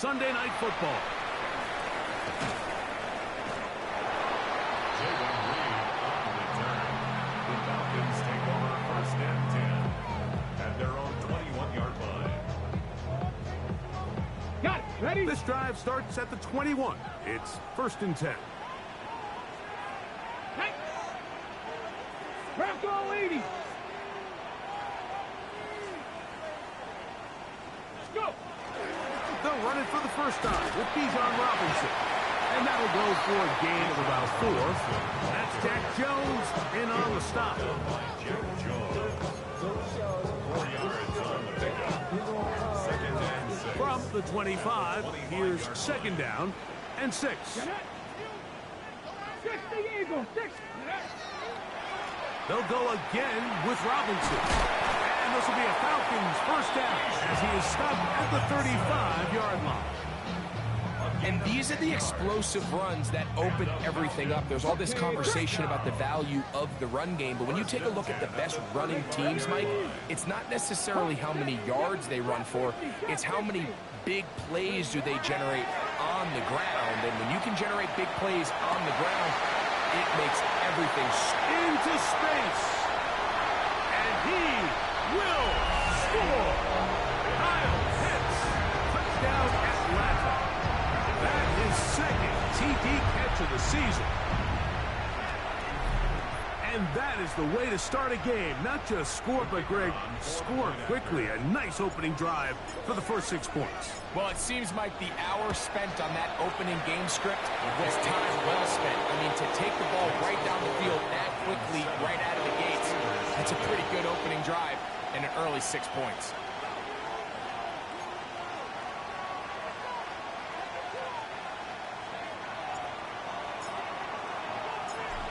Sunday Night Football. Jayden Reed on the return. The Falcons take over 1st and 10 at their own 21-yard line. Got it. Ready? This drive starts at the 21. It's 1st and 10. Hey. Bronco 80. Let's go. They'll run it for the first time with Bijan Robinson. And that'll go for a gain of about 4. That's Jack Jones in on the stop. Jack Jones. 4 yards on the pickup. 2nd and 6. From the 25, here's 2nd down and 6. 60 Eagles, 6. They'll go again with Robinson. And this will be a Falcons first down as he is stopped at the 35-yard line. And these are the explosive runs that open everything up. There's all this conversation about the value of the run game, but when you take a look at the best running teams, Mike, it's not necessarily how many yards they run for, it's how many big plays do they generate on the ground. And when you can generate big plays on the ground, it makes everything into space. And he will score. Kyle Pitts, touchdown Atlanta. That is 2nd TD catch of the season. And that is the way to start a game. Not just score, but, Greg, score quickly. A nice opening drive for the first 6 points. Well, it seems like the hour spent on that opening game script was time well spent. I mean, to take the ball right down the field that quickly, right out of the gates, that's a pretty good opening drive and an early 6 points.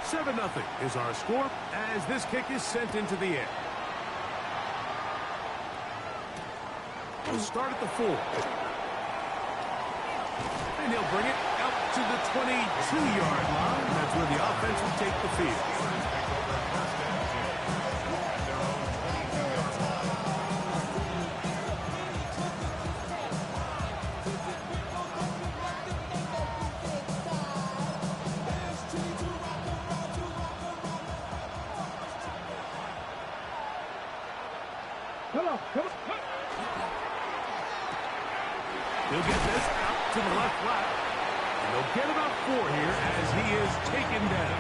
Seven 0 is our score as this kick is sent into the air. We'll start at the 4. And he'll bring it out to the 22-yard line. That's where the offense will take the field. Come on. He'll get this out to the left flat. And they'll get about 4 here as he is taken down.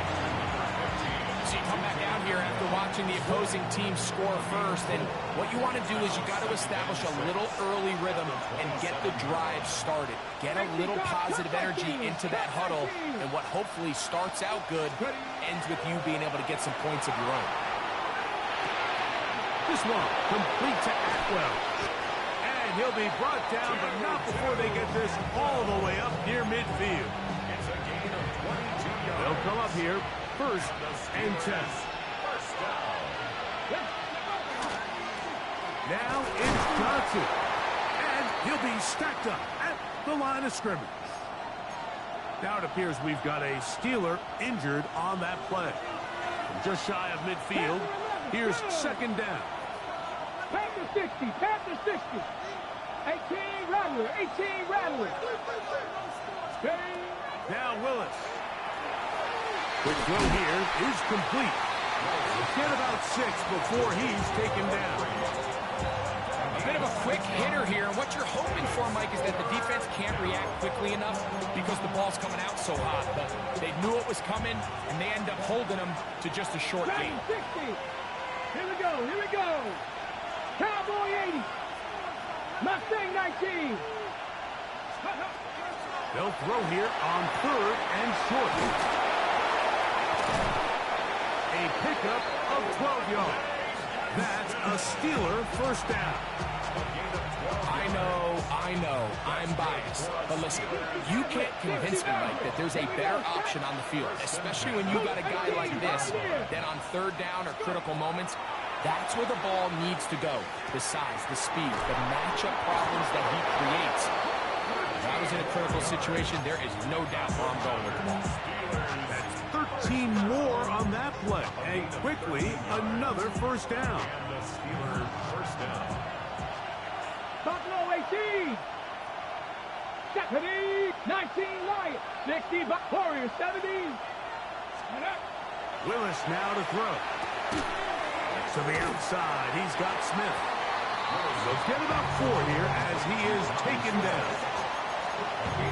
So you come back out here after watching the opposing team score first, and what you want to do is you got to establish a little early rhythm and get the drive started. Get a little positive energy into that huddle, and what hopefully starts out good ends with you being able to get some points of your own. This one complete to Atwell. And he'll be brought down, but not before they get this all the way up near midfield. It's a gain of 22 yards. They'll come up here, 1st and 10. First down. Now it's Johnson. And he'll be stacked up at the line of scrimmage. Now it appears we've got a Steeler injured on that play. Just shy of midfield, here's 2nd down. Panther 60, Panther 60. 18 Rattler, 18 Rattler. Now Willis. Quick throw here is complete. We'll get about 6 before he's taken down. A bit of a quick hitter here, and what you're hoping for, Mike, is that the defense can't react quickly enough because the ball's coming out so hot. But they knew it was coming, and they end up holding them to just a short gain. 60. Here we go. Cowboy 80. Mustang 19. They'll throw here on 3rd and short. A pickup of 12 yards. That's a Steeler first down. I know, I'm biased. But listen, you can't convince me, Mike, that there's a better option on the field, especially when you got a guy like this, that on 3rd down or critical moments, that's where the ball needs to go. The size, the speed, the matchup problems that he creates. If I was in a critical situation, there is no doubt where I'm going with the ball. That's 13 more on that play. And quickly, another first down. And the Steelers first down. Buffalo 18. 70, 19 Lions, 60 Warriors, 70. Willis now to throw. To the outside, he's got Smith. So get about 4 here as he is taken down.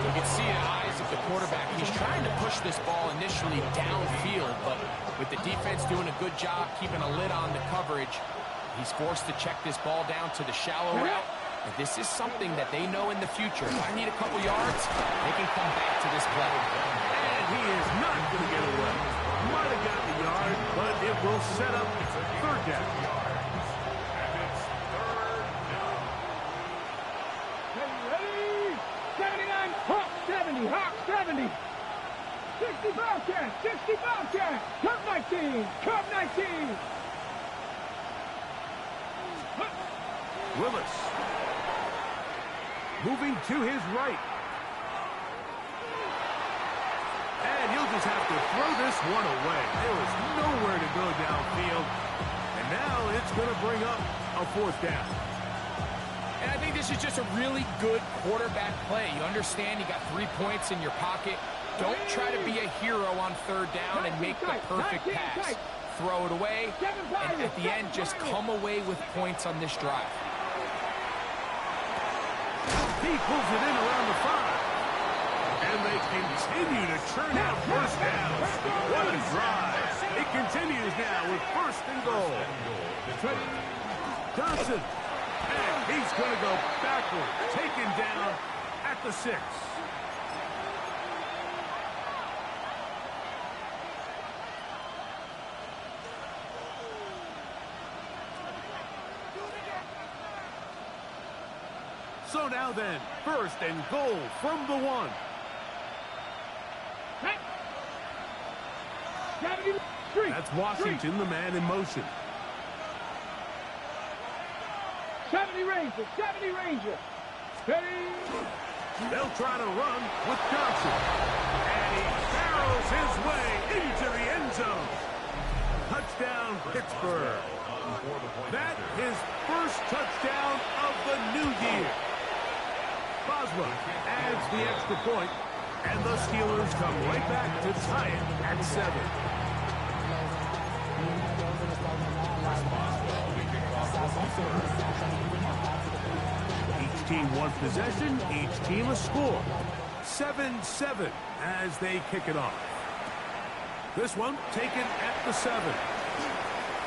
You can see in the eyes of the quarterback, he's trying to push this ball initially downfield, but with the defense doing a good job keeping a lid on the coverage, he's forced to check this ball down to the shallow route. But this is something that they know in the future. If I need a couple yards, they can come back to this play. And he is not going to get away. Might have gotten a yard, but it will set up 3rd down. Ready? 79, Hawk 70, Hawk 70. 60 Bobcat, 60 Bobcat. Cup 19, Cup 19. Willis. Moving to his right. And he'll just have to throw this one away. There was nowhere to go downfield. And now it's going to bring up a 4th down. And I think this is just a really good quarterback play. You understand you got 3 points in your pocket. Don't try to be a hero on 3rd down and make the perfect pass. Throw it away, and at the end, just come away with points on this drive. He pulls it in around the 5. And they continue to churn out 1st downs. What a drive. It continues now with 1st and goal. Johnson. And he's going to go backward. Taken down at the 6. So now then, 1st and goal from the 1. 73. That's Washington, the man in motion. 70 Rangers, 70 Rangers. Ready? They'll try to run with Johnson. And he barrels his way into the end zone. Touchdown, Pittsburgh. That his 1st touchdown of the new year. Boswell adds the extra point, and the Steelers come right back to tie it at 7. Each team one possession, each team a score. 7-7 as they kick it off. This one taken at the 7.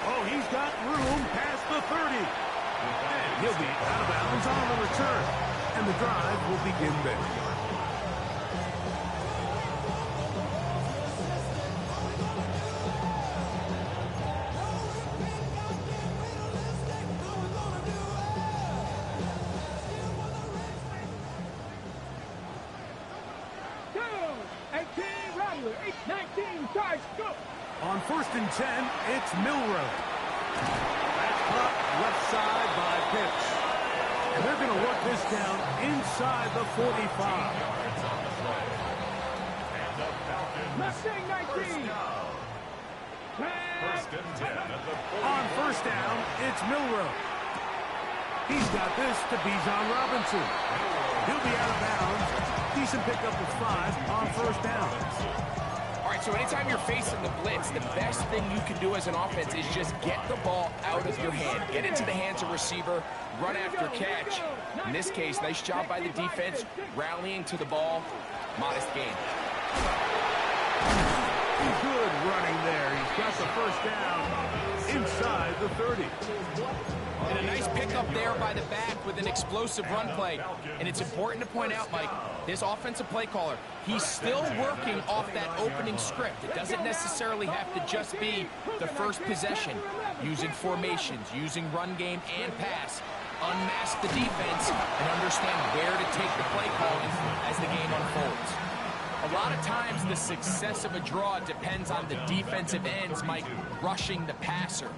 Oh, he's got room past the 30. And he'll be out of bounds on the return. And the drive will begin there. On 1st and 10, it's Milroe. That's caught left side by Pitts. And they're going to work this down inside the 45. Mustang 19. On 1st down, it's Milroe. He's got this to Bijan Robinson. He'll be out of bounds. Decent pickup of 5 on 1st down. All right, so anytime you're facing the blitz, the best thing you can do as an offense is just get the ball out of your hand. Get into the hands of receiver, run after catch. In this case, nice job by the defense, rallying to the ball. Modest gain. Good running there. He's got the 1st down inside the 30. And a nice pickup there by the back with an explosive run play. And it's important to point out, Mike, this offensive play caller, he's still working off that opening script. It doesn't necessarily have to just be the 1st possession. Using formations, using run game and pass. Unmask the defense and understand where to take the play calling as the game unfolds. A lot of times the success of a draw depends on the defensive ends, Mike, rushing the passer.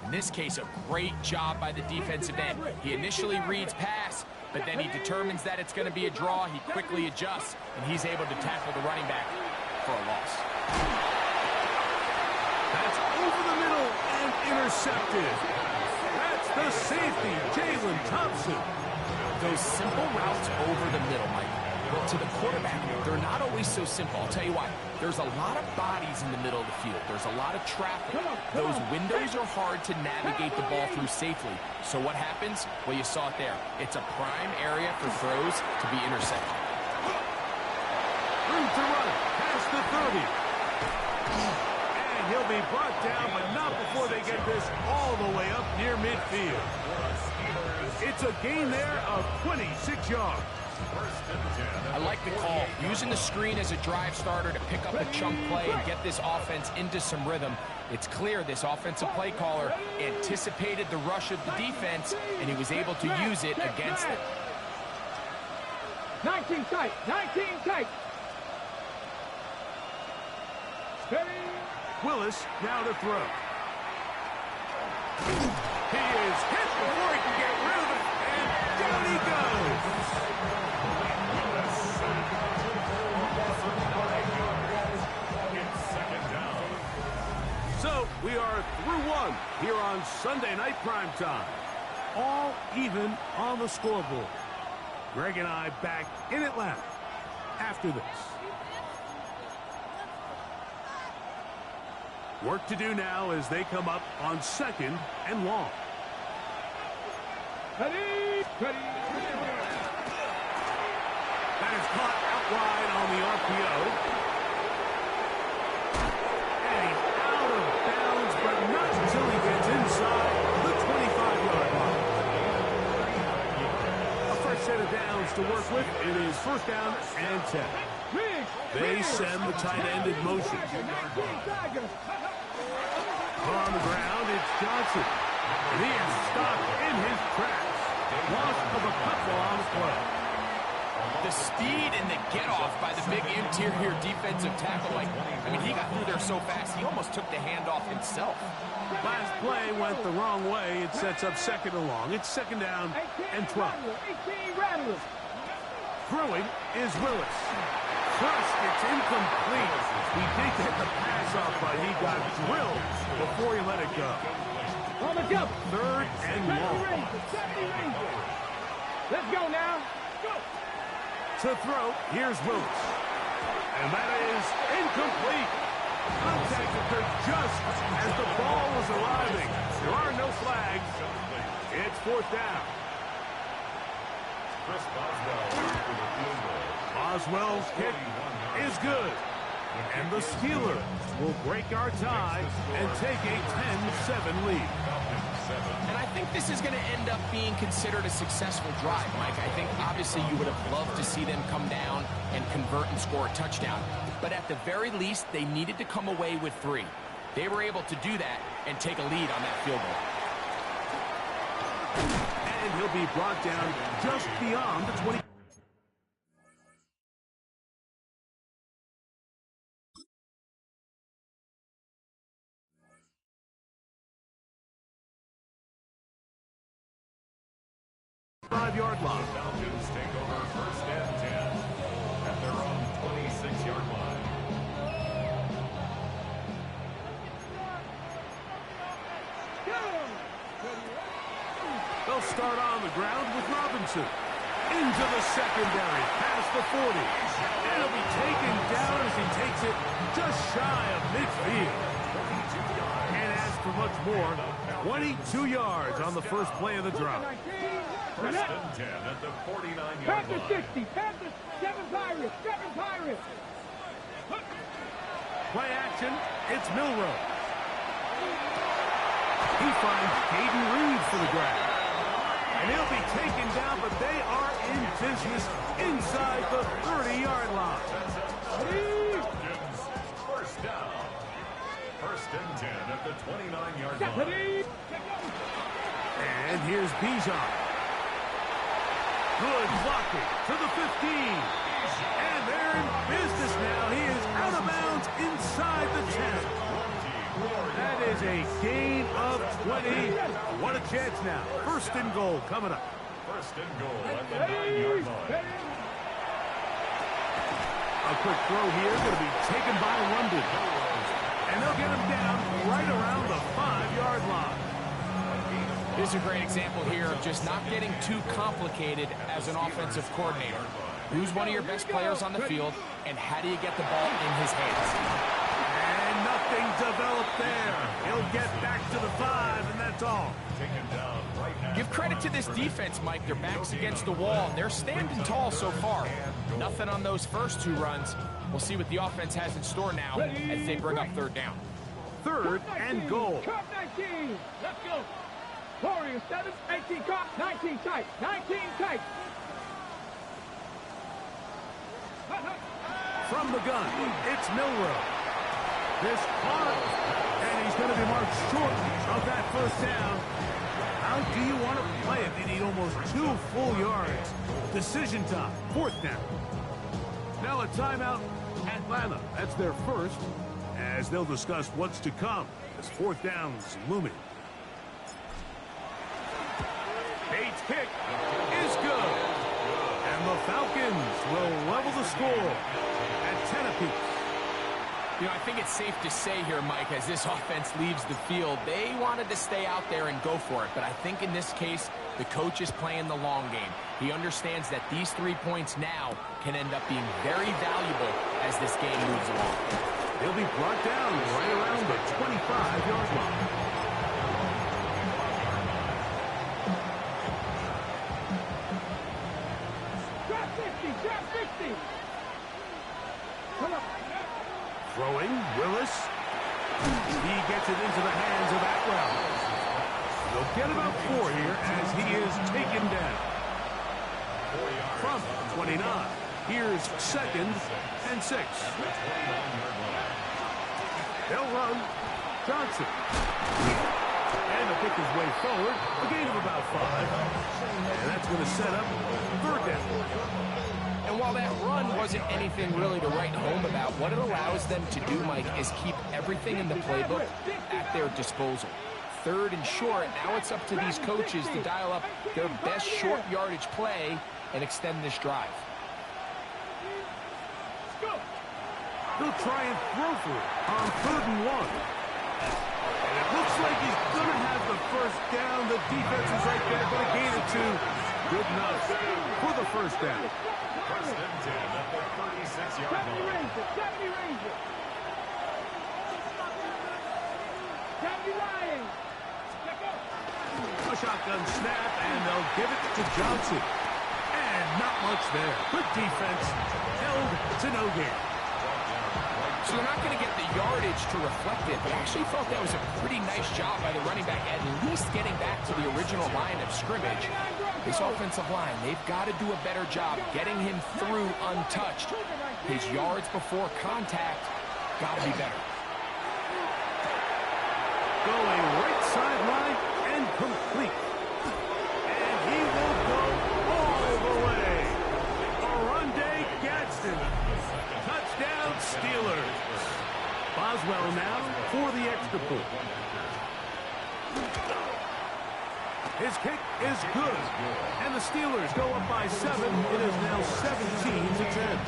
In this case, a great job by the defensive end. He initially reads pass, but then he determines that it's going to be a draw. He quickly adjusts, and he's able to tackle the running back for a loss. That's over the middle and intercepted. That's the safety, Jalen Thompson. Those simple routes over the middle, Mike. Well, to the quarterback, they're not always so simple. I'll tell you why. There's a lot of bodies in the middle of the field. There's a lot of traffic. Those windows are hard to navigate the ball through safely. So what happens? Well, you saw it there. It's a prime area for throws to be intercepted. Room to run past the 30. And he'll be brought down, but not before they get this all the way up near midfield. It's a gain there of 26 yards. I like the call. Using the screen as a drive starter to pick up a chunk play and get this offense into some rhythm. It's clear this offensive play caller anticipated the rush of the defense, and he was able to use it against them. 19 tight, 19 tight. Willis now to throw. He is hit before he can get rid of it, and down he goes. So we are through one here on Sunday Night Primetime. All even on the scoreboard. Greg and I back in Atlanta after this. Work to do now as they come up on 2nd and long. Ready, ready. That is caught out wide on the RPO. And he's out of bounds, but not until he gets inside the 25-yard line. A fresh set of downs to work with. It is 1st down and 10. They send the tight end in motion. On the ground, it's Johnson. And he is stopped in his tracks. Loss of a couple on the play. The speed and the get-off by the big interior defensive tackle. I mean, he got through there so fast, he almost took the handoff himself. Last play went the wrong way. It sets up 2nd and long. It's 2nd down and 12. 18 rattlers. Throwing is Willis. First, it's incomplete. He did get the pass off, but he got drilled before he let it go. On the jump. 3rd and long. Let's go now. Go. To throw, here's Willis. And that is incomplete. Contact occurred just as the ball was arriving. There are no flags. It's 4th down. Chris Boswell for the field goal. Boswell's kick is good. And the Steelers will break our tie and take a 10-7 lead. And I think this is going to end up being considered a successful drive, Mike. I think obviously you would have loved to see them come down and convert and score a touchdown. But at the very least, they needed to come away with 3. They were able to do that and take a lead on that field goal. And he'll be brought down just beyond the 20. Five-yard line. Falcons take over 1st and 10 at their own 26-yard line. They'll start on the ground with Robinson. Into the secondary, past the 40. And he'll be taken down as he takes it just shy of midfield. And as for much more, 22 yards on the first play of the drive. 1st and 10 at the 49-yard Panther line. 60. Panther 7 Pirates. 7 Pirates. Play action, it's Milroe. He finds Caden Reed for the grab. And he'll be taken down, but they are in business inside the 30-yard line. Falcons, 1st down. 1st and 10 at the 29-yard line. And here's Bijan. Good blocking to the 15. And they're in business now. He is out of bounds inside the 10. That is a gain of 20. What a chance now. 1st and goal coming up. 1st and goal at the 9-yard line. A quick throw here going to be taken by London. And they'll get him down right around the 5-yard line. This is a great example here of just not getting too complicated as an offensive coordinator. Who's one of your best players on the field, and how do you get the ball in his hands? And nothing developed there. He'll get back to the 5, and that's all. Give credit to this defense, Mike. Their back's against the wall, and they're standing tall so far. Nothing on those first 2 runs. We'll see what the offense has in store now as they bring up 3rd down. 3rd and goal. Cut 19. Let's go. Warriors 7, 18 cut, 19 tight, 19 tight. From the gun, it's Milroe. This caught, and he's going to be marked short of that 1st down. How do you want to play it? They need almost 2 full yards. Decision time, 4th down. Now a timeout, Atlanta. That's their first, as they'll discuss what's to come as 4th down's looming. Bates' kick is good. And the Falcons will level the score at 10 apiece. You know, I think it's safe to say here, Mike, as this offense leaves the field, they wanted to stay out there and go for it. But I think in this case, the coach is playing the long game. He understands that these 3 points now can end up being very valuable as this game moves along. He'll be brought down right around the 25-yard line. Drop 50, drop 50. Come on. Throwing, Willis. He gets it into the hands of Atwell. They'll get about 4 here as he is taken down. From 29, here's 2nd and 6. They'll run. Johnson. And to pick his way forward, a gain of about 5. And that's going to set up 3rd down. And while that run wasn't anything really to write home about, what it allows them to do, Mike, is keep everything in the playbook at their disposal. 3rd and short, now it's up to these coaches to dial up their best short yardage play and extend this drive. He'll try and throw for it on 3rd and 1. And it looks like he's going to have the 1st down. The defense is right there, but a gain of 2. Good enough for the 1st down. 1st and 10 at the 36-yard line. 70 Rangers. 70 Lions. A shotgun snap, and they'll give it to Johnson. And not much there. Good defense. Held to no gain. So they're not going to get the yardage to reflect it, but I actually thought that was a pretty nice job by the running back, at least getting back to the original line of scrimmage. This offensive line, they've got to do a better job getting him through untouched. His yards before contact got to be better. Going right sideline and complete. And he will go all the way. Oronde Gadsden. Touchdown Steelers. Boswell now for the extra point. His kick is good. And the Steelers go up by 7. It is now 17-10.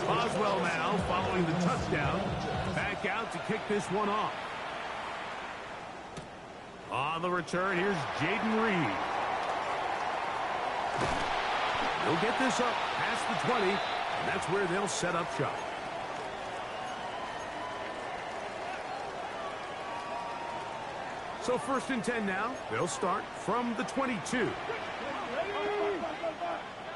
Boswell now following the touchdown. Back out to kick this one off. On the return, here's Jaden Reed. He'll get this up past the 20, and that's where they'll set up shop. So 1st and 10 now. They'll start from the 22.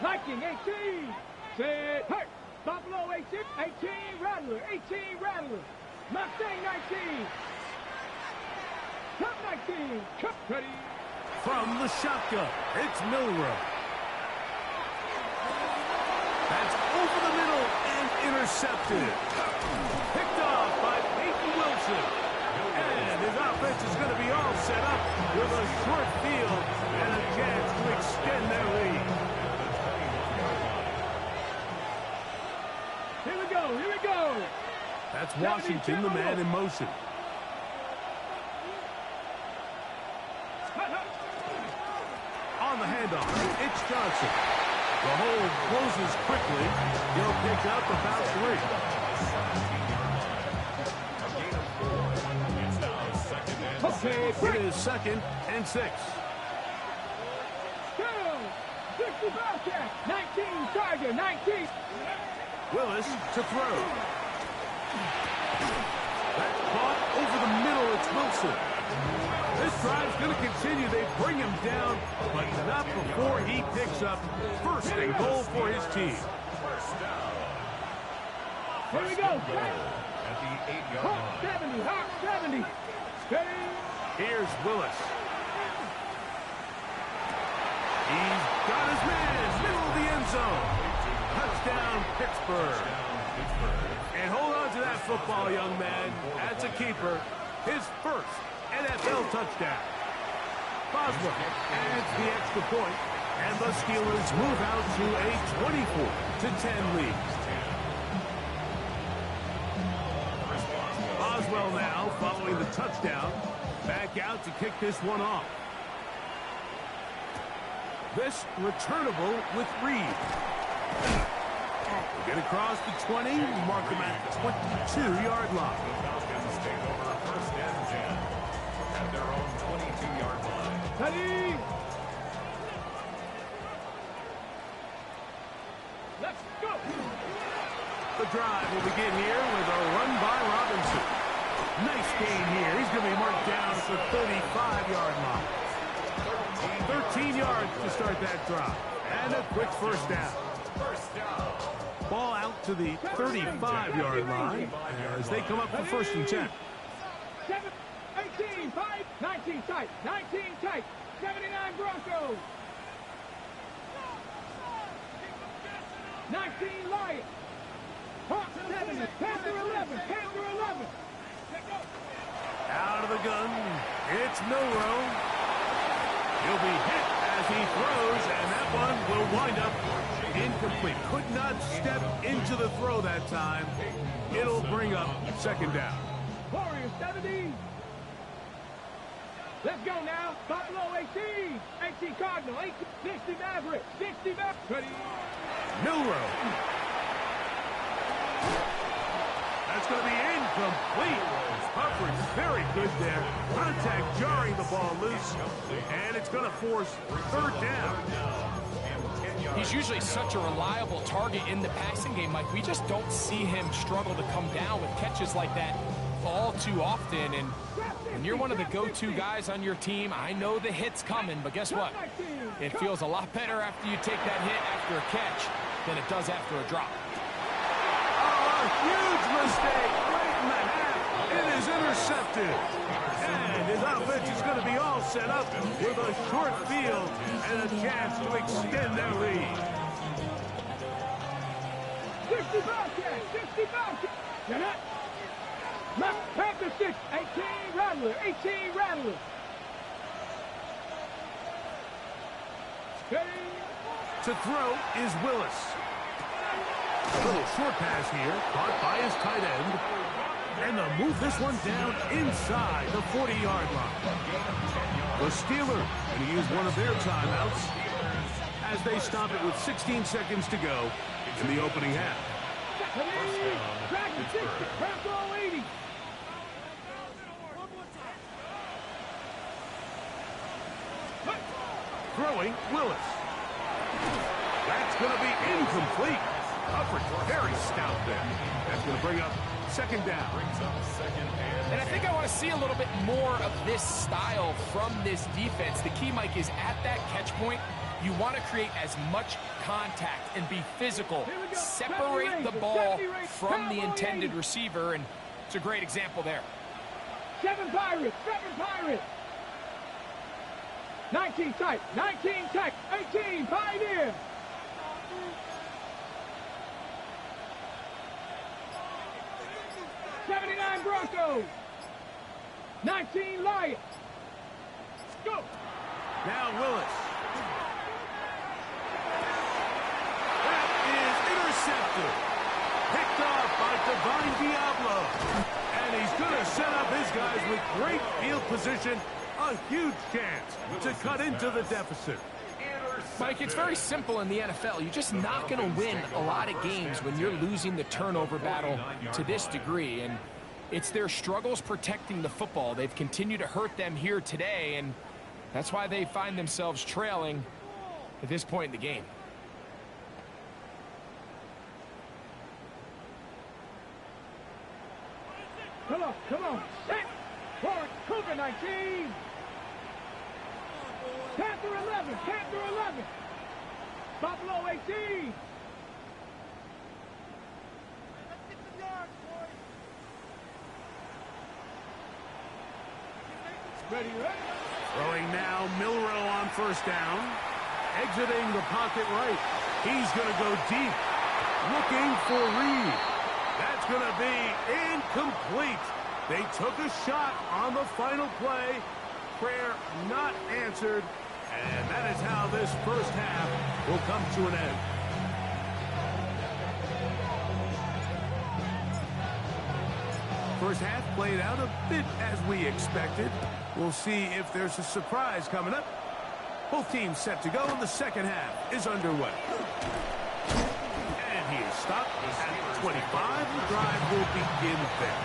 Viking 18. Set. Hurt. Buffalo 18. 18 Rattler. 18 Rattler. Mustang 19. Cup 19. Cup ready. From the shotgun, it's Milroe. That's over the middle and intercepted. Picked off by Peyton Wilson. And his offense is going to be all set up with a short field and a chance to extend their lead. Here we go. Here we go. That's Washington, the man in motion. On the handoff, it's Johnson. The hold closes quickly. He'll pick up about 3. It is 2nd and 6. 65 catch. 19 Tiger. 19. Willis to throw. That's caught over the middle. It's Wilson. This drive's going to continue. They bring him down, but not before he picks up 1st and goal for his team. Here we go. At the 8-yard Hawk line. 70. Hawk 70. Steady. Here's Willis. He's got his man. Middle of the end zone. Touchdown, Pittsburgh. And hold on to that football, young man. As a keeper, his 1st NFL touchdown. Boswell adds the extra point, and the Steelers move out to a 24-10 lead. Boswell now, following the touchdown, back out to kick this one off. This returnable with Reed. Get across the 20, mark him at the 22-yard line. The Falcons take over 1st and 10 at their own 22-yard line. Steady. Let's go. The drive will begin here with a run by Robinson. Nice gain here. He's going to be marked down at the 35-yard line. 13 yards to start that drive. And a quick 1st down. Ball out to the 35-yard line as they come up for 1st and 10. 7, 18, 5, 19 tight. 19 tight. 79 Broncos. 19 Lions. Hawk 70. Panther 11. Panther 11. Out of the gun, it's Milroe. He'll be hit as he throws, and that one will wind up incomplete. Could not step into the throw that time. It'll bring up 2nd down. Warriors 70. Let's go now. Buffalo 18. 18 Cardinal. 18. 60 Maverick. 60 Maverick. Ready. Milroe. That's going to be incomplete. Coverage very good there. Contact jarring the ball loose, and it's going to force 3rd down. He's usually such a reliable target in the passing game, Mike. We just don't see him struggle to come down with catches like that all too often. And when you're one of the go-to guys on your team, I know the hit's coming, but guess what? It feels a lot better after you take that hit after a catch than it does after a drop. Oh, a huge mistake right in the half. It is intercepted. And his offense is going to be all set up with a short field and a chance to extend their lead. 65 catch. 65 catch. You're not. Panther 6. 18 Rattler. 18 Rattler. To throw is Willis. A little short pass here, caught by his tight end. And they'll move this one down inside the 40-yard line. The Steelers going to use one of their timeouts as they stop it with 16 seconds to go in the opening half. Throwing Willis. That's going to be incomplete. Coverage very stout there. That's going to bring up 2nd down. And I think I want to see a little bit more of this style from this defense. The key, Mike, is at that catch point, you want to create as much contact and be physical. Separate the ball from the intended receiver, and it's a great example there. 7 Pirates. 7 Pirates. 19 tight. 19 tight. 18 Pioneer. 79 Broncos. 19 Lions. Go. Now Willis. That is intercepted. Picked off by Divine Diablo. And he's going to set up his guys with great field position. A huge chance to cut into the deficit. Mike, it's very simple in the NFL. You're just not going to win a lot of games when you're losing the turnover battle to this degree. And It's their struggles protecting the football. They've continued to hurt them here today, and that's why they find themselves trailing at this point in the game. Come on. Set. Forward. Cougar 19. Panther 11. Panther 11. Buffalo 18. Ready. Throwing now, Milroe on first down. Exiting the pocket right. He's going to go deep. Looking for Reed. That's going to be incomplete. They took a shot on the final play. Prayer not answered. And that is how this first half will come to an end. First half played out a bit as we expected. We'll see if there's a surprise coming up. Both teams set to go, and the second half is underway. And he is stopped at 25. The drive will begin there.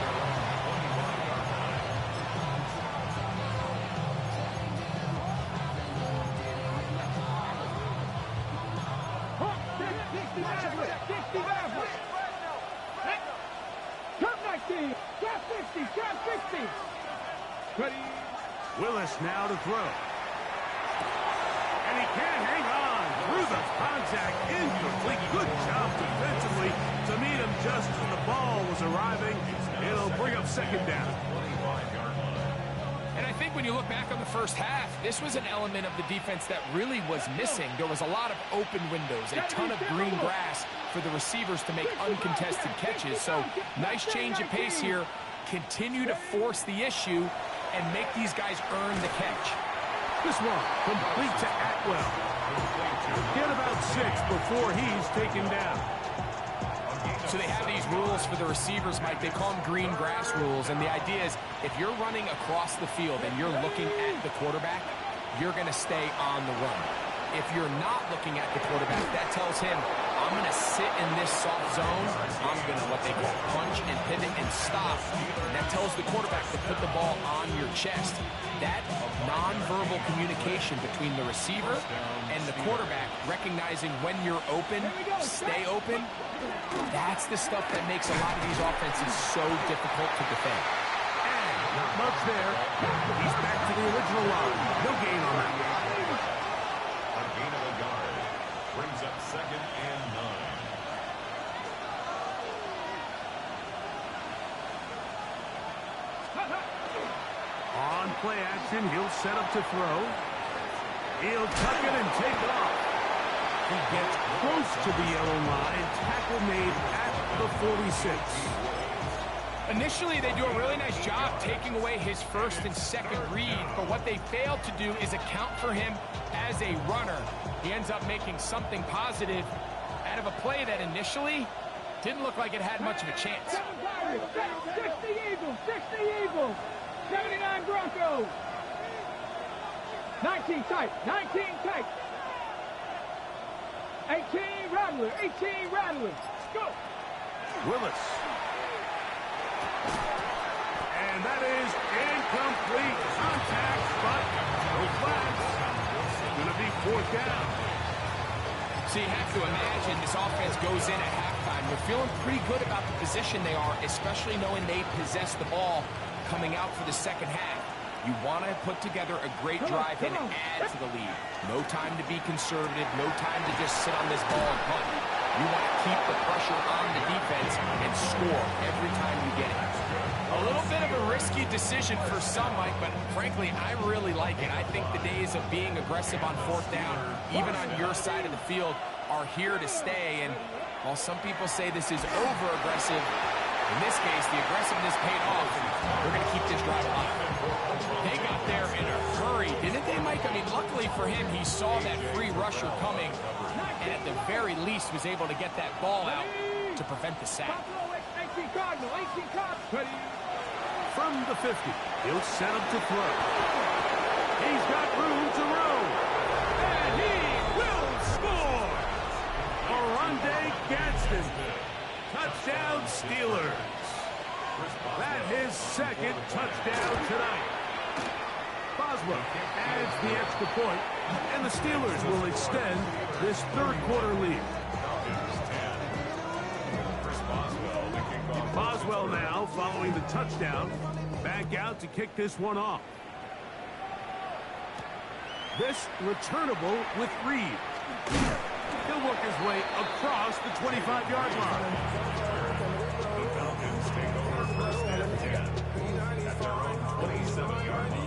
Willis now to throw. And he can't hang on through the contact. Incomplete. Good job defensively to meet him just as the ball was arriving. It'll bring up second down. And I think when you look back on the first half, this was an element of the defense that really was missing. There was a lot of open windows, a ton of green grass for the receivers to make uncontested catches. So nice change of pace here. Continue to force the issue and make these guys earn the catch. This one complete to Atwell. Get about 6 before he's taken down. So they have these rules for the receivers, Mike. They call them green grass rules. And the idea is if you're running across the field and you're looking at the quarterback, you're going to stay on the run. If you're not looking at the quarterback, that tells him, I'm going to sit in this soft zone. I'm going to what they call punch and pivot and stop. And that tells the quarterback to put the ball on your chest. That nonverbal communication between the receiver and the quarterback, recognizing when you're open, stay open, that's the stuff that makes a lot of these offenses so difficult to defend. And not much there. He's back to the original line. No gain on that one. A gain of a yard brings up 2nd and 9. On play action, he'll set up to throw. He'll tuck it and take off. He gets close to the yellow line. Tackle made at the 46. Initially, they do a really nice job taking away his first and second read, but what they failed to do is account for him as a runner. He ends up making something positive out of a play that initially didn't look like it had much of a chance. 60 Eagles, 60 Eagles, 79 Broncos. 19 tight, 19 tight. 18 Rattler, 18 Rattler. Go. Willis. And that is incomplete. Contact, but no flags. Going to be 4th down. So you have to imagine this offense goes in at halftime. They're feeling pretty good about the position they are, especially knowing they possess the ball coming out for the second half. You want to put together a great drive and add to the lead. No time to be conservative. No time to just sit on this ball and punt. You want to keep the pressure on the defense and score every time you get it. A little bit of a risky decision for some, Mike, but frankly, I really like it. I think the days of being aggressive on 4th down, even on your side of the field, are here to stay. And while some people say this is over-aggressive, in this case, the aggressiveness paid off, and we're going to keep this drive alive. They got there in a hurry, didn't they, Mike? I mean, luckily for him, he saw that free rusher coming, and at the very least was able to get that ball out to prevent the sack. From the 50, he'll set up to throw. He's got room to roam, and he will score! Oronde Gadsden. Touchdown, Steelers. That his second touchdown tonight. Boswell adds the extra point, and the Steelers will extend this third quarter lead. Boswell now, following the touchdown, back out to kick this one off. This returnable with Reed. He'll work his way across the 25-yard line. The Falcons take over first and 10 at their own 27-yard line.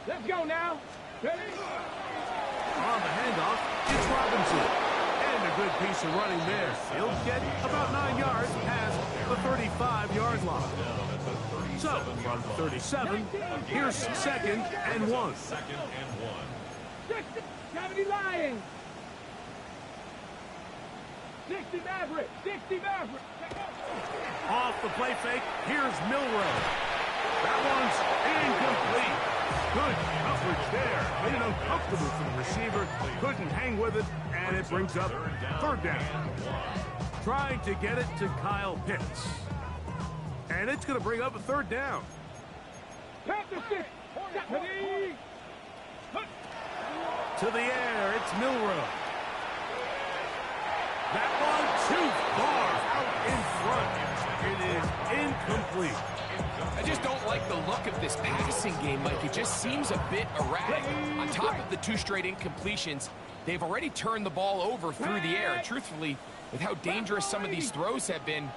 Let's go now. Ready? On the handoff, it's Robinson. And a good piece of running there. He'll get about 9 yards past the 35-yard line. So, from 37, here's second and 1. Second and 1. 60, 70 Lions. 60 Maverick. 60 Maverick. Off the play fake, here's Milroe. That one's incomplete. Good coverage there. Made it uncomfortable for the receiver. Couldn't hang with it, and it brings up third down. Trying to get it to Kyle Pitts. And it's going to bring up a third down. Panther 6. Ready? To the air, it's Milroe. That one too far out in front. It is incomplete. I just don't like the look of this passing game, Mike. It just seems a bit erratic. On top of the 2 straight incompletions, they've already turned the ball over through the air. And truthfully, with how dangerous some of these throws have been,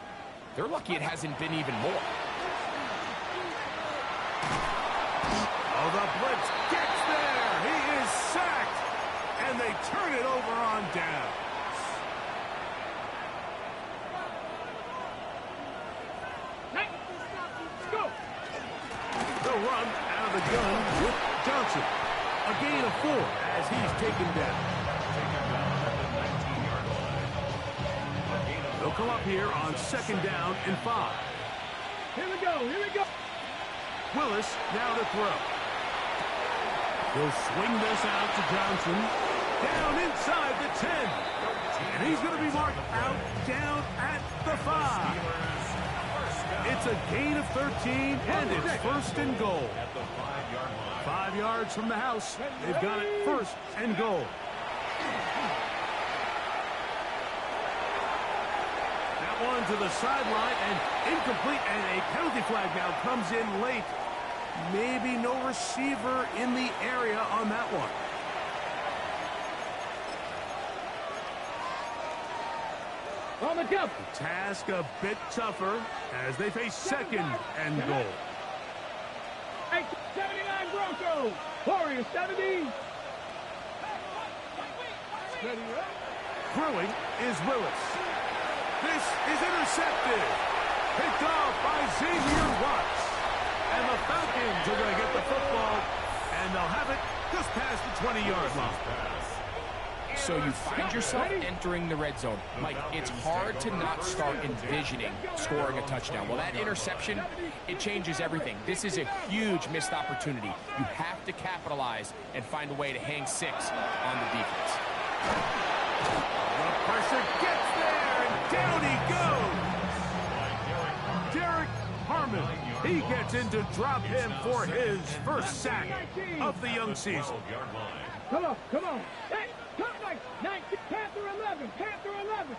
they're lucky it hasn't been even more. Oh, the blitz gets there. He is sacked. And they turn it over on down. Go. They'll run out of the gun with Johnson. A gain of 4 as he's taken down. They'll come up here on second down and 5. Here we go. Here we go. Willis now to throw. He'll swing this out to Johnson. Down inside the 10. And he's going to be marked out down at the 5. It's a gain of 13, and it's first and goal. 5 yards from the house. They've got it first and goal. That one to the sideline and incomplete, and a penalty flag now comes in late. Maybe no receiver in the area on that one. On the jump. Task a bit tougher as they face second and goal. 79 Broncos. Warriors 70. Throwing is Willis. This is intercepted. Picked off by Xavier Watts. And the Falcons are going to get the football, and they'll have it just past the 20-yard line. So you find yourself entering the red zone. Mike, it's hard to not start envisioning scoring a touchdown. Well, that interception, it changes everything. This is a huge missed opportunity. You have to capitalize and find a way to hang 6 on the defense. The pressure gets there, and down he goes. Derek Harmon, he gets in to drop him for his first sack of the young season. Come on, come on. Hey, come back. 19, Panther 11, Panther 11.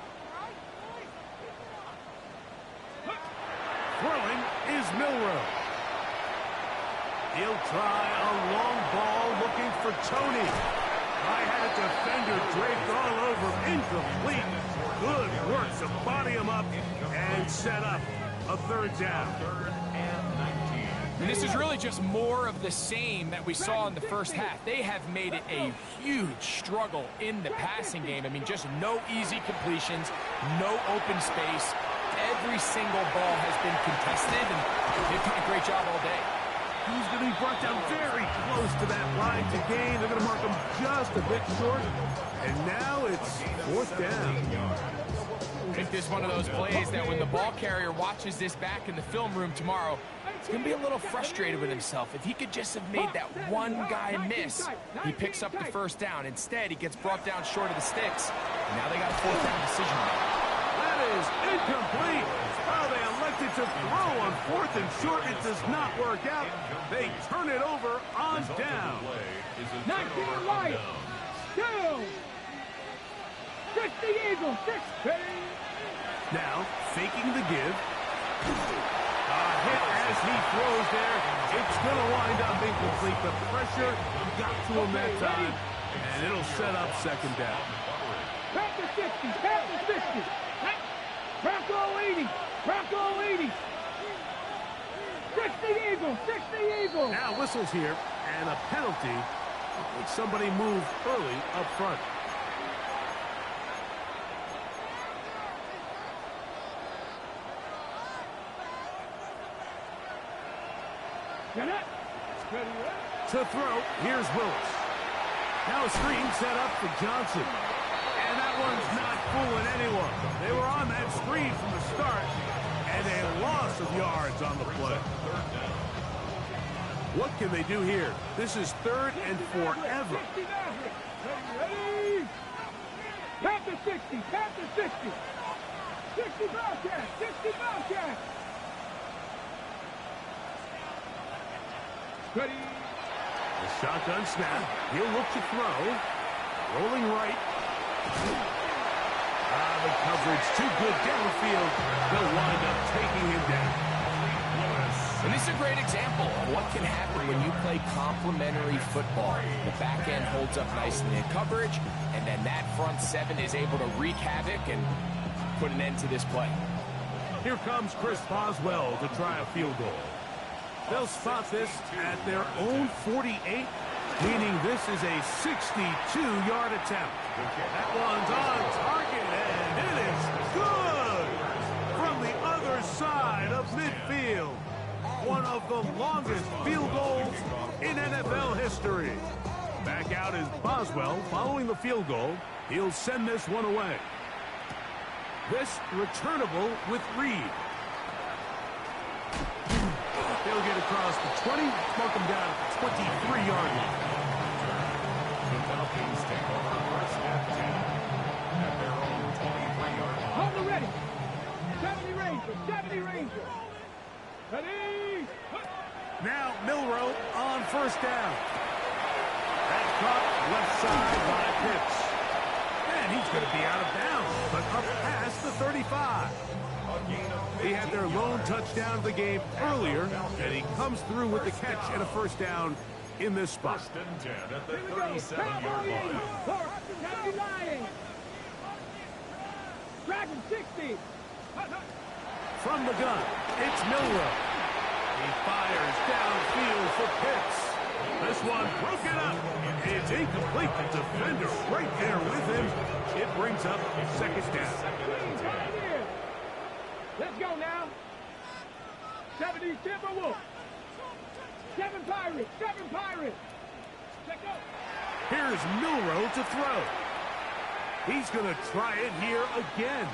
Throwing is Milroe. He'll try a long ball looking for Tony. I had a defender draped all over, incomplete. Good work to body him up and set up a third down. And this is really just more of the same that we saw in the first half. They have made it a huge struggle in the passing game. I mean, just no easy completions, no open space. Every single ball has been contested, and they've done a great job all day. He's going to be brought down very close to that line to gain. They're going to mark him just a bit short. And now it's fourth down. I think this is one of those plays that when the ball carrier watches this back in the film room tomorrow, he's going to be a little frustrated with himself. If he could just have made that one guy miss, he picks up the first down. Instead, he gets brought down short of the sticks. And now they got a fourth down decision to make. That is incomplete. Oh, they elected to throw on fourth and short. It does not work out. They turn it over on down. 19 Lions. Down. 60 Eagles. 60. Now, faking the give. A hit as he throws there. It's going to wind up incomplete. The pressure got to him that time, and it'll set up second down. Panther 60. Panther 60. Bronco 80. Bronco 80. 60 Eagles. 60 Eagles. Now whistles here, and a penalty. Somebody moved early up front. To throw, here's Willis. Now a screen set up for Johnson. And that one's not fooling anyone. They were on that screen from the start, and a loss of yards on the play. What can they do here? This is third and forever. Panther 60, Panther 60. 60 Bobcats, 60 Bobcats. Ready. The shotgun snap. He'll look to throw. Rolling right. The coverage too good downfield. They'll wind up taking him down. And this is a great example of what can happen when you play complementary football. The back end holds up nicely in coverage, and then that front seven is able to wreak havoc and put an end to this play. Here comes Chris Boswell to try a field goal. They'll spot this at their own 48, meaning this is a 62-yard attempt. That one's on target, and it is good from the other side of midfield. One of the longest field goals in NFL history. Back out is Boswell following the field goal. He'll send this one away. This returnable with Reed. They'll get across the 20, mark them down at the 23-yard line. The Falcons take over first and 10 at their own 23-yard line. Hold the ready. 70 Rangers, 70 Rangers. Ready. Now Milroe on first down. That caught left side by Pitts. And he's going to be out of bounds, but up past the 35. He had their lone touchdown of the game earlier, and he comes through with the catch and a first down in this spot. First and 10 at the 37-yard line. 70 Lions. Dragon 60. From the gun, it's Milroe. He fires downfield for Pitts. This one broken up. It's incomplete. The defender right there with him. It brings up second down. Let's go now. 70 Timberwolves. 7 Pirates. 7 Pirates. Let's go. Here's Milroe to throw. He's going to try it here again.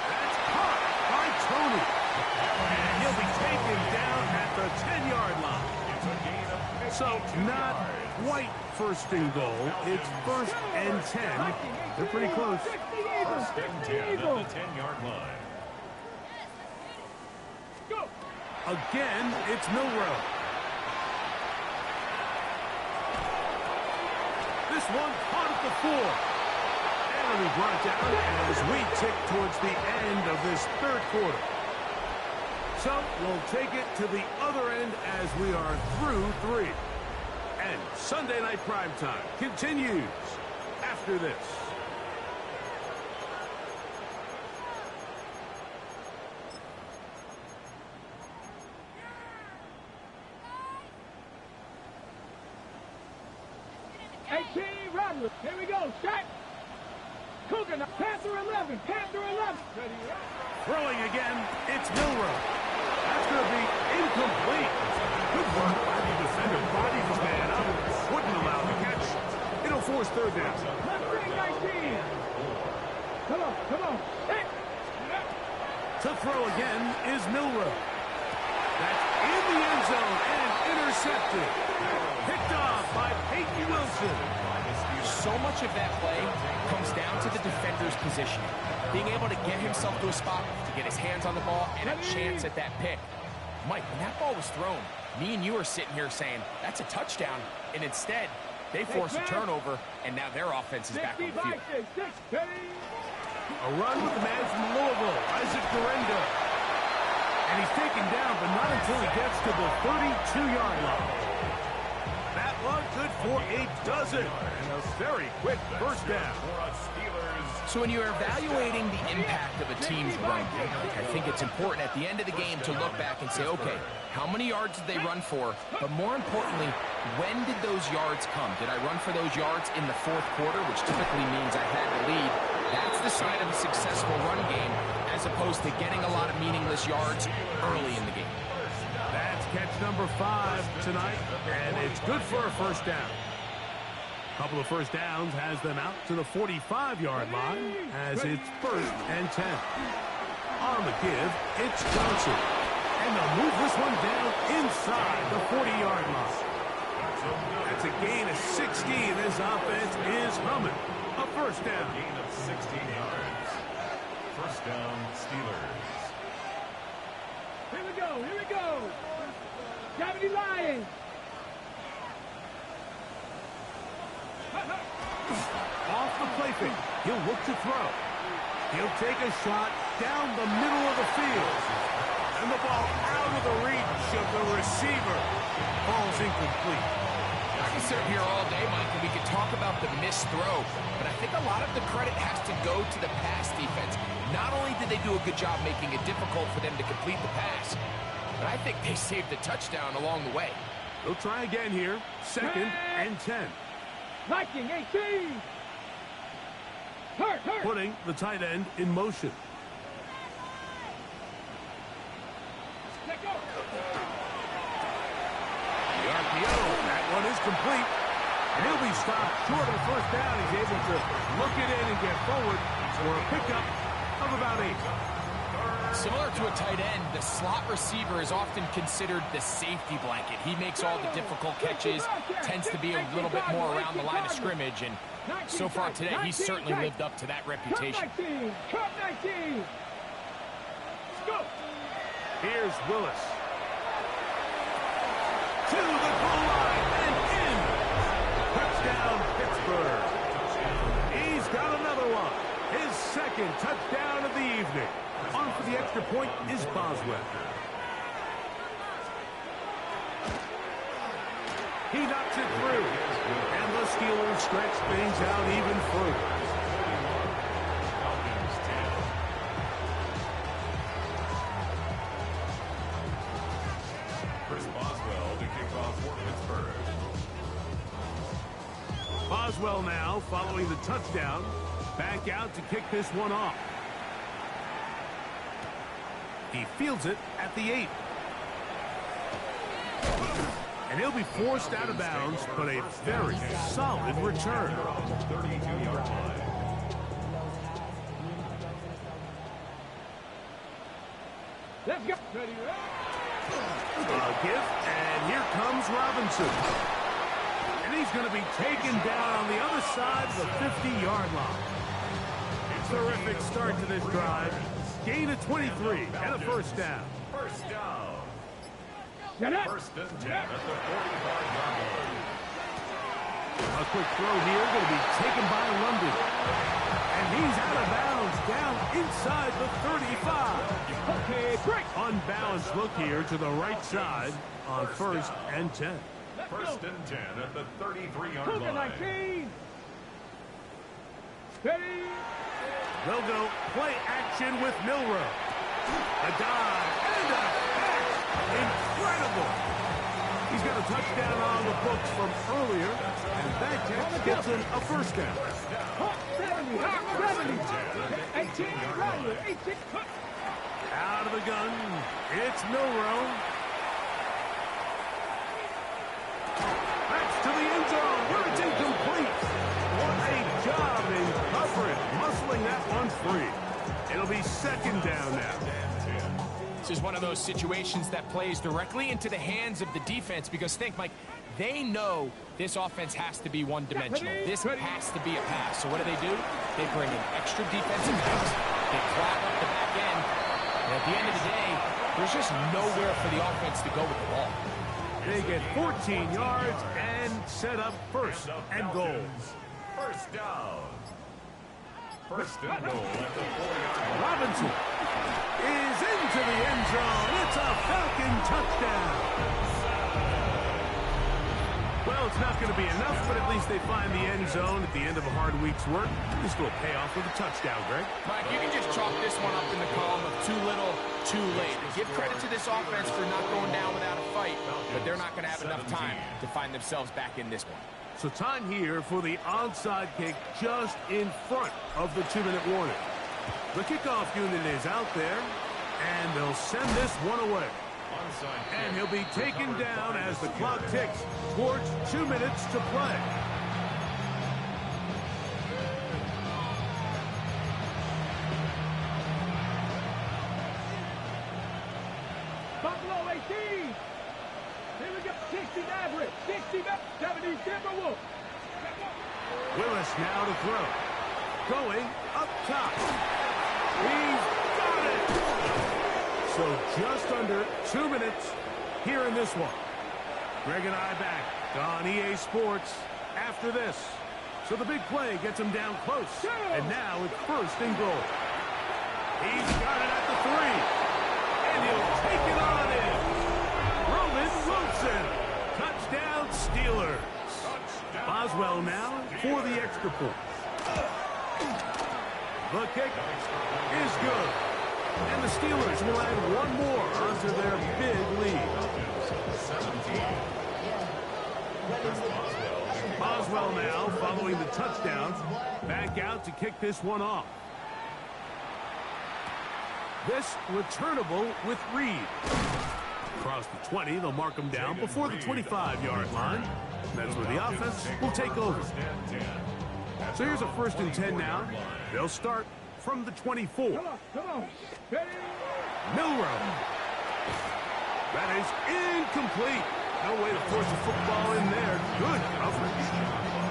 That's caught by Tony. And he'll be taken down at the 10-yard line. So not quite first and goal. It's first and 10. They're pretty close. First and 10 at the 10-yard line. Go. Again, it's Milroe. This one caught at the 4. And it'll be brought down as we tick towards the end of this third quarter. So we'll take it to the other end as we are through 3. And Sunday Night Primetime continues after this. Rattlers. Here we go. Shot. Cougar. Panther 11. Panther 11. Throwing again. It's Milroe. That's going to be incomplete. Good work by the defender. Bodied his man up. Wouldn't allow the catch. It'll force third down. Mustang 19. Come on. Come on. Hey. To throw again is Milroe. That's in the end zone and intercepted. Picked off by Peyton Wilson. So much of that play comes down to the defender's positioning. Being able to get himself to a spot, to get his hands on the ball, and a chance at that pick. Mike, when that ball was thrown, me and you are sitting here saying, that's a touchdown. And instead, they force a turnover, and now their offense is back on the field. A run with the man from Louisville, Isaac Guerendo. And he's taken down, but not until he gets to the 32-yard line. That one good for a dozen. And a very quick first down. So when you're evaluating the impact of a team's run game, I think it's important at the end of the game to look back and say, okay, how many yards did they run for? But more importantly, when did those yards come? Did I run for those yards in the fourth quarter, which typically means I had the lead? That's the sign of a successful run game, as opposed to getting a lot of meaningless yards early in the game. That's catch number 5 tonight, and it's good for a first down. A couple of first downs has them out to the 45-yard line as it's 1st and 10. On the give, it's Johnson. And they'll move this one down inside the 40-yard line. That's a gain of 16. This offense is humming. A first down. Gain of 16 yards. First down, Steelers. Here we go. Here we go. Gravity Lions. Off the play fake. He'll look to throw. He'll take a shot down the middle of the field. And the ball out of the reach of the receiver. Ball's incomplete. I can sit here all day, Mike, and we could talk about the missed throw, but I think a lot of the credit has to go to the pass defense. Not only did they do a good job making it difficult for them to complete the pass, but I think they saved the touchdown along the way. They'll try again here. 2nd and 10. Viking 18. Hurt. Putting the tight end in motion. Let go. The RPO, that one is complete. And he'll be stopped short of the first down. He's able to look it in and get forward for a pickup of about 8. Similar to a tight end, the slot receiver is often considered the safety blanket. He makes all the difficult catches, tends to be a little bit more around the line of scrimmage, and so far today, he's certainly lived up to that reputation. Cup 19. Let's go. Here's Willis. To the goal line and in. Touchdown, Pittsburgh. He's got another one. His 2nd touchdown of the evening. On for the extra point is Boswell. He knocks it through. And the Steelers stretch things out even further. Falcons 10. Chris Boswell to kick off for Pittsburgh. Boswell now, following the touchdown, back out to kick this one off. He fields it at the 8. And he'll be forced out of bounds, but a very solid return. 32-yard line. Let's go. Ready, Give, and here comes Robinson. And he's going to be taken down on the other side of the 50-yard line. Terrific start to this drive. Gain of 23 and a first down. First down. Get up. 1st and 10 at the 45-yard line. A quick throw here going to be taken by London. And he's out of bounds down inside the 35. Okay, break. Unbalanced look here to the right side on 1st and 10. 1st and 10 at the 33-yard Cougar line. 19. Ready. They'll go play action with Milroe. A dive and a catch. Incredible. He's got a touchdown on the books from earlier, and that catch gets him a first down. 70. 18. Rattler. 18. Out of the gun, it's Milroe. That's to the end zone, where it's incomplete. What a job in covering, muscling pulling that one free. It'll be second down now. This is one of those situations that plays directly into the hands of the defense because think, Mike, they know this offense has to be one-dimensional. This has to be a pass. So what do? They bring in extra defensive backs. They clog up the back end. And at the end of the day, there's just nowhere for the offense to go with the ball. They get 14 yards and set up first and goal. First down. First and goal at the 4-yard line. Robinson is into the end zone. It's a Falcon touchdown. Well, it's not going to be enough, but at least they find the end zone at the end of a hard week's work. This will pay off with a touchdown, Greg. Mike, you can just chalk this one up in the column of too little, too late. Give credit to this offense for not going down without a fight, but they're not going to have enough time to find themselves back in this one. So time here for the onside kick just in front of the 2-minute warning. The kickoff unit is out there, and they'll send this one away. And he'll be taken down as the clock ticks towards 2 minutes to play. Buffalo 18. Here we go. 60 Maverick. 60 70 Timberwolves. Willis now to throw. Going up top. He's got it! So just under 2 minutes here in this one. Greg and I back on EA Sports after this. So the big play gets him down close. And now it's first and goal. He's got it at the 3. And he'll take it on in. Roman Wilson. Touchdown Steelers. Boswell now for the extra point. The kick is good. And the Steelers will add one more onto their big lead. Boswell now following the touchdown. Back out to kick this one off. This returnable with Reed. Across the 20, they'll mark him down before the 25-yard line. That's where the offense will take over. So here's a first and 10 now. They'll start from the 24. Come on. Ready? Milrow. That is incomplete. No way to force a football in there. Good coverage.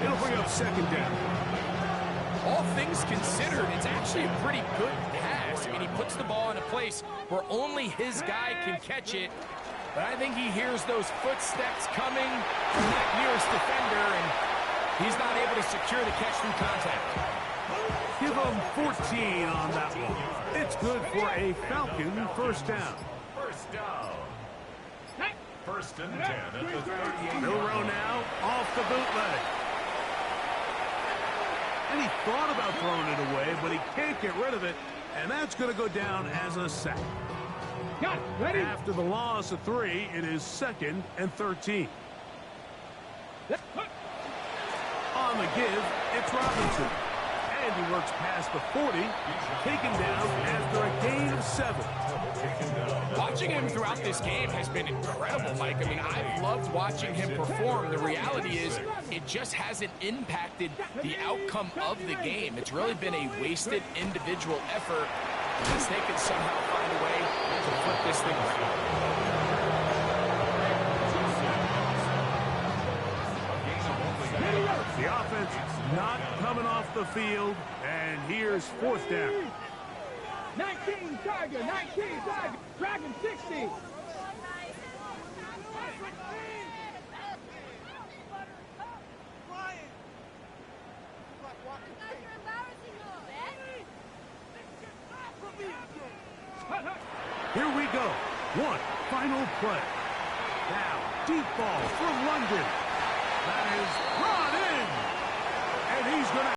It'll bring up second down. All things considered, it's actually a pretty good pass. I mean, he puts the ball in a place where only his guy can catch it. But I think he hears those footsteps coming from that nearest defender, and he's not able to secure the catch through contact. Give him 14 on that one. It's good for a Falcon first down. First down. First and 10 at the 38. Milrow now off the bootleg. And he thought about throwing it away, but he can't get rid of it. And that's going to go down as a sack. Got it. Ready? After the loss of 3, it is second and 13. On the give, it's Robinson. And he works past the 40, taken down after a gain of 7. Watching him throughout this game has been incredible, Mike. I mean, I've loved watching him perform. The reality is it just hasn't impacted the outcome of the game. It's really been a wasted individual effort unless they can somehow find a way to flip this thing around. The offense not coming off the field, and here's fourth down. 19 Tiger. Dragon 60. Here we go. One final play. Now, deep ball for London. That is